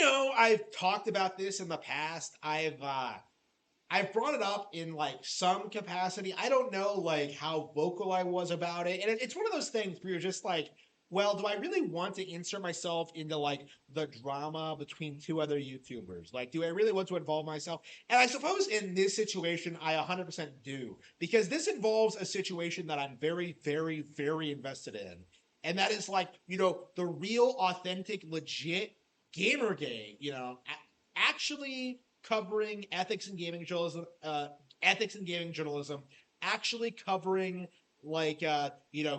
know I've talked about this in the past. I've brought it up in like some capacity. I don't know like how vocal I was about it. And it's one of those things where you're just like, well, do I really want to insert myself into like the drama between two other YouTubers? Like, do I really want to involve myself? And I suppose in this situation, I 100% do, because this involves a situation that I'm very, very, very invested in. And that is like, the real, authentic, legit Gamergate, actually covering ethics and gaming journalism, actually covering like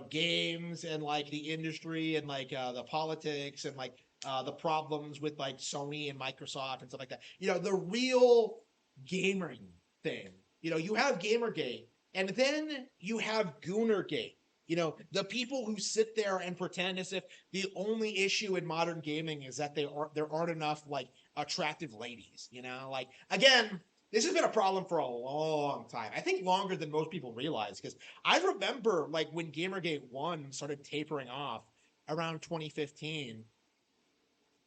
games and like the industry and like the politics and like the problems with like Sony and Microsoft and stuff like that. The real gaming thing. You have Gamergate, and then you have Goonergate. The people who sit there and pretend as if the only issue in modern gaming is that there aren't enough like attractive ladies. Like, again, this has been a problem for a long time. I think longer than most people realize, because I remember like when Gamergate 1 started tapering off around 2015,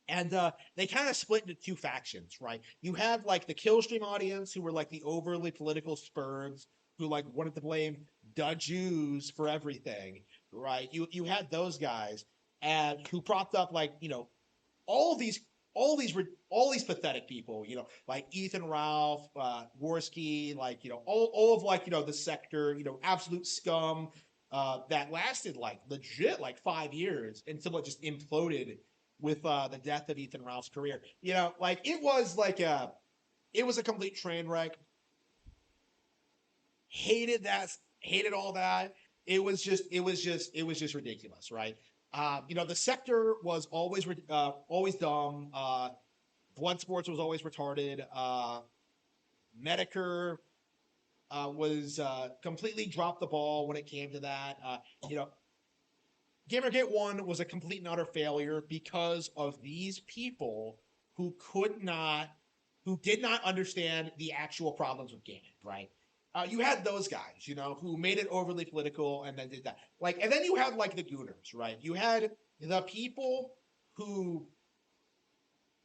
and they kind of split into two factions, right? You had like the Killstream audience, who were like the overly political spurgs who like wanted to blame the Jews for everything, right? You had those guys and who propped up like all these all these all these pathetic people, like Ethan Ralph, Worski, like all of like the sector, absolute scum that lasted like legit like 5 years until it just imploded with the death of Ethan Ralph's career. Like it was a complete train wreck. Hated that, hated all that. It was just ridiculous, right? The sector was always dumb. Blood Sports was always retarded. Medicare was completely dropped the ball when it came to that. You know, Gamergate 1 was a complete and utter failure because of these people who who did not understand the actual problems with gaming, right? You had those guys, who made it overly political and then did that. Like, and then you had like the Gooners, right? You had the people who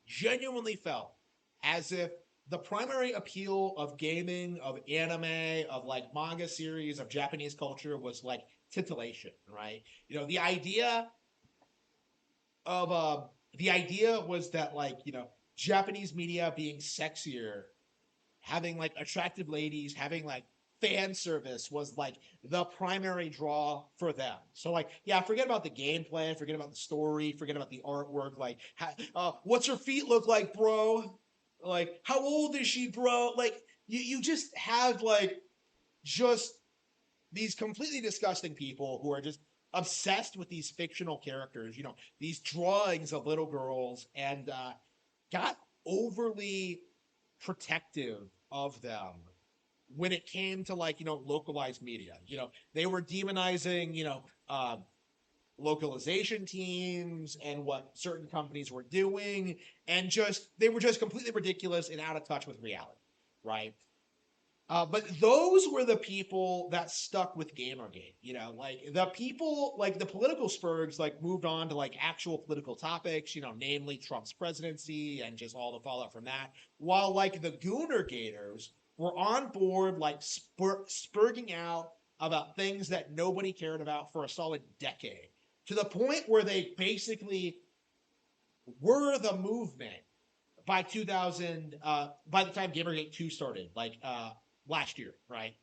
genuinely felt as if the primary appeal of gaming, of anime, of like manga series, of Japanese culture was like titillation, right? The idea of the idea was that like Japanese media being sexier, having like attractive ladies, having like fan service was like the primary draw for them. So like, yeah, forget about the gameplay, forget about the story, forget about the artwork. Like, what's her feet look like, bro? Like, how old is she, bro? Like, you just have like just these completely disgusting people who are just obsessed with these fictional characters, these drawings of little girls, and got overly protective of them when it came to like localized media. They were demonizing localization teams and what certain companies were doing, and just they were just completely ridiculous and out of touch with reality, right? But those were the people that stuck with Gamergate. Like the people, like the political spurgs, like moved on to like actual political topics, namely Trump's presidency and just all the fallout from that. While like the Goonergators were on board, like spurging out about things that nobody cared about for a solid decade, to the point where they basically were the movement by 2000, by the time Gamergate 2 started, like last year, right?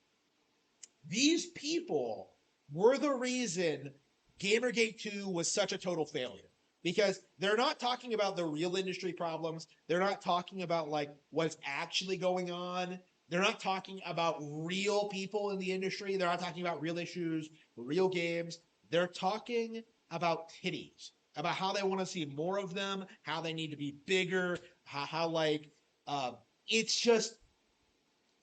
These people were the reason Gamergate 2 was such a total failure, because they're not talking about the real industry problems. They're not talking about like what's actually going on. They're not talking about real people in the industry. They're not talking about real issues, real games. They're talking about titties, about how they want to see more of them, how they need to be bigger, how like it's just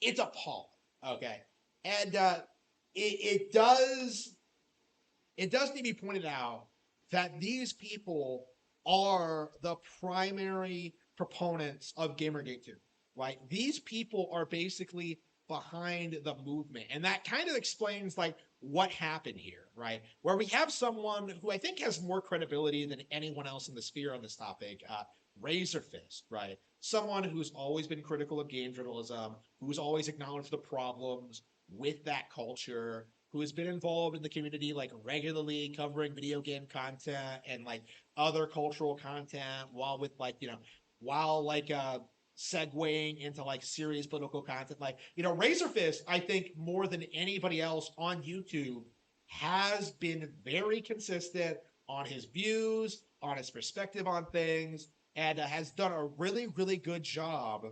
it's appalling. Okay, and it does need to be pointed out that these people are the primary proponents of Gamergate 2, right? These people are basically behind the movement. And that kind of explains like what happened here, right? Where we have someone who I think has more credibility than anyone else in the sphere on this topic, Razorfist, right? Someone who's always been critical of game journalism, who's always acknowledged the problems with that culture, who has been involved in the community like regularly covering video game content and like other cultural content while with like, while like segueing into like serious political content. Like, Razorfist, I think more than anybody else on YouTube, has been very consistent on his views, on his perspective on things, and has done a really, really good job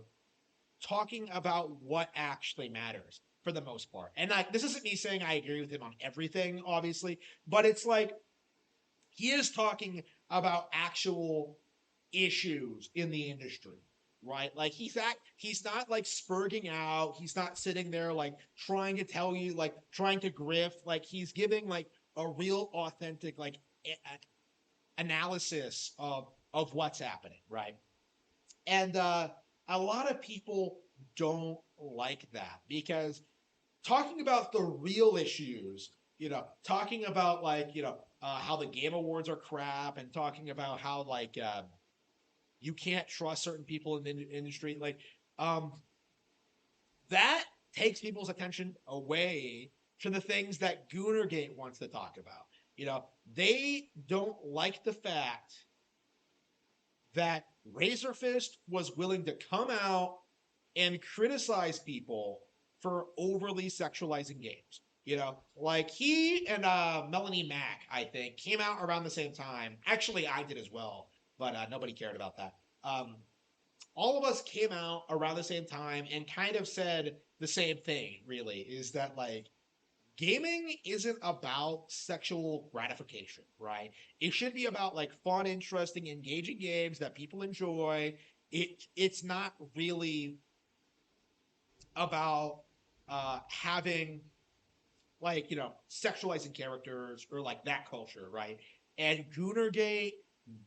talking about what actually matters for the most part. And like, this isn't me saying I agree with him on everything, obviously, but it's like he is talking about actual issues in the industry, right? Like he's not like spurging out. He's not sitting there like trying to tell you, like trying to grift. Like he's giving like a real authentic like analysis of what's happening, right? And a lot of people don't like that because talking about the real issues, talking about like, how the Game Awards are crap and talking about how like you can't trust certain people in the industry, like um, that takes people's attention away to the things that Goonergate wants to talk about. They don't like the fact that Razorfist was willing to come out and criticize people for overly sexualizing games. Like he and Melanie Mack, I think, came out around the same time. Actually, I did as well, but nobody cared about that. All of us came out around the same time and kind of said the same thing, really, is that like gaming isn't about sexual gratification, right? It should be about like fun, interesting, engaging games that people enjoy. It's not really about having like sexualizing characters or like that culture, right? And Goonergate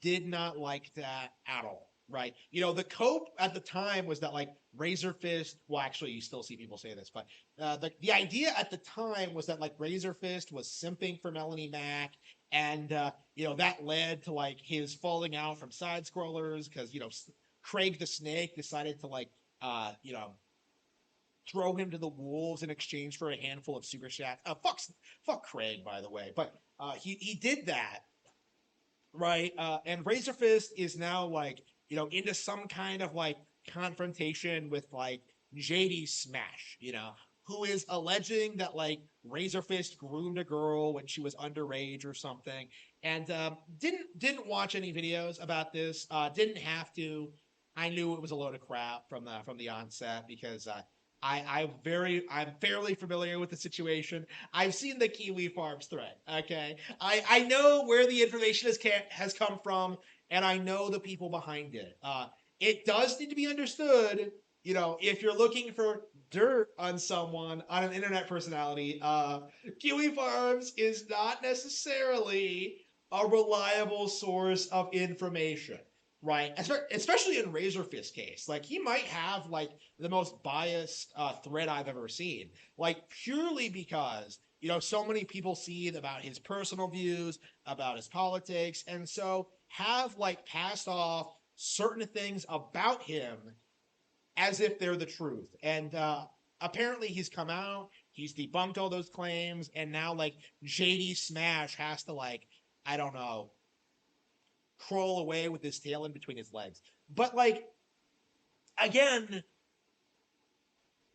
did not like that at all, right? The cope at the time was that like Razorfist. Well, actually, you still see people say this, but the idea at the time was that like Razorfist was simping for Melanie Mack, and that led to like his falling out from side scrollers because Craig the Snake decided to like throw him to the wolves in exchange for a handful of super chats. Fuck Craig, by the way, but he did that, right? And Razorfist is now like into some kind of like confrontation with like JD Smash, who is alleging that like Razorfist groomed a girl when she was underage or something, and didn't watch any videos about this. Didn't have to. I knew it was a load of crap from the onset because I'm fairly familiar with the situation. I've seen the Kiwi Farms thread. Okay, I know where the information has come from, and I know the people behind it. It does need to be understood. If you're looking for dirt on someone, on an internet personality, Kiwi Farms is not necessarily a reliable source of information, right? Especially in Razorfist's case, like he might have like the most biased thread I've ever seen, like purely because so many people see about his personal views, about his politics, and so have like passed off certain things about him as if they're the truth. And apparently he's come out, he's debunked all those claims, and now like JD Smash has to like, I don't know, crawl away with his tail in between his legs. But like, again,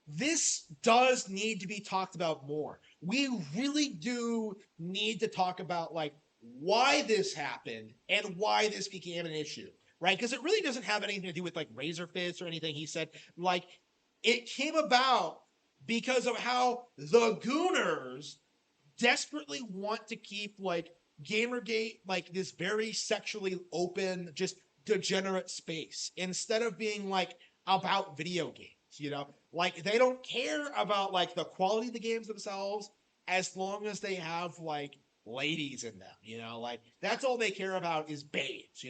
this does need to be talked about more. We really do need to talk about like why this happened and why this became an issue, right? Because it really doesn't have anything to do with like Razorfist or anything he said. Like it came about because of how the Gooners desperately want to keep like Gamergate like this very sexually open, just degenerate space instead of being like about video games. Like they don't care about like the quality of the games themselves as long as they have like ladies in them. Like that's all they care about is babes.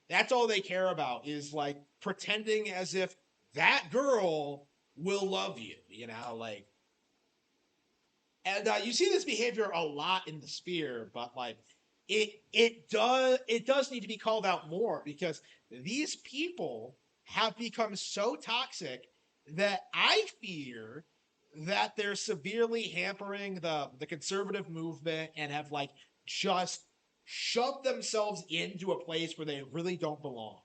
That's all they care about is like pretending as if that girl will love you, you know, like, and you see this behavior a lot in the sphere, but like it does need to be called out more because these people have become so toxic that I fear that they're severely hampering the conservative movement and have like just shoved themselves into a place where they really don't belong,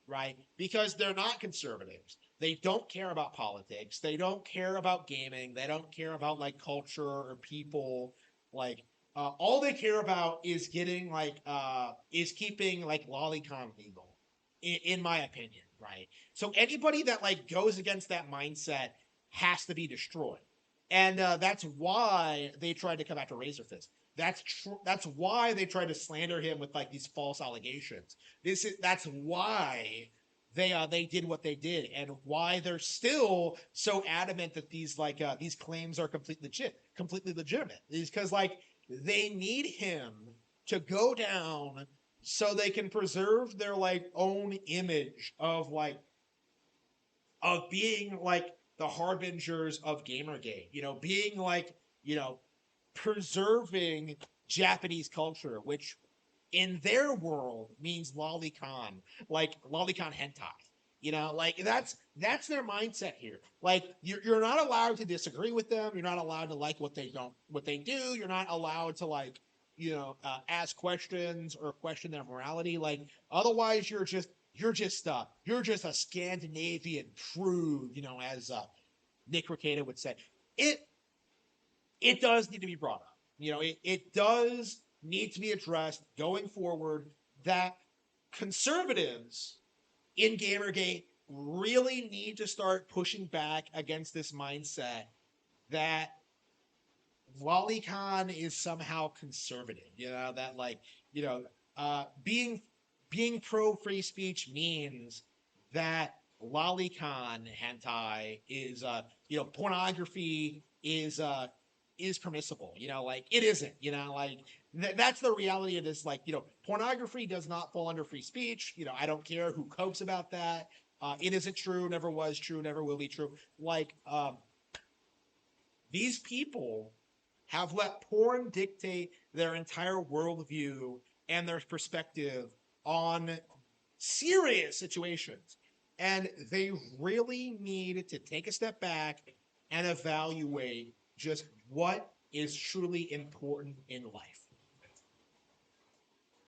right? Because they're not conservatives. They don't care about politics. They don't care about gaming. They don't care about like culture or people. Like all they care about is getting is keeping like lolicon legal, in my opinion, right? So anybody that like goes against that mindset has to be destroyed, and that's why they tried to come after Razorfist. That's why they tried to slander him with like these false allegations. That's why they did what they did, and why they're still so adamant that these claims are completely legitimate. Is because like they need him to go down so they can preserve their like own image of being like the harbingers of Gamergate, being like, you know, preserving Japanese culture, which in their world means lolicon, like lolicon hentai. Like that's their mindset here. Like you're not allowed to disagree with them. You're not allowed to like what they do. You're not allowed to like ask questions or question their morality. Like otherwise, you're just a Scandinavian prude. As Nick Ricada would say. It it does need to be brought up. It does need to be addressed going forward that conservatives in Gamergate really need to start pushing back against this mindset that lolicon is somehow conservative. That like you know being pro free speech means that lolicon hentai is pornography is permissible. Like it isn't. Like that's the reality of this. Like pornography does not fall under free speech. I don't care who copes about that. It isn't true. Never was true. Never will be true. Like these people have let porn dictate their entire worldview and their perspective on serious situations. And they really need to take a step back and evaluate just what is truly important in life.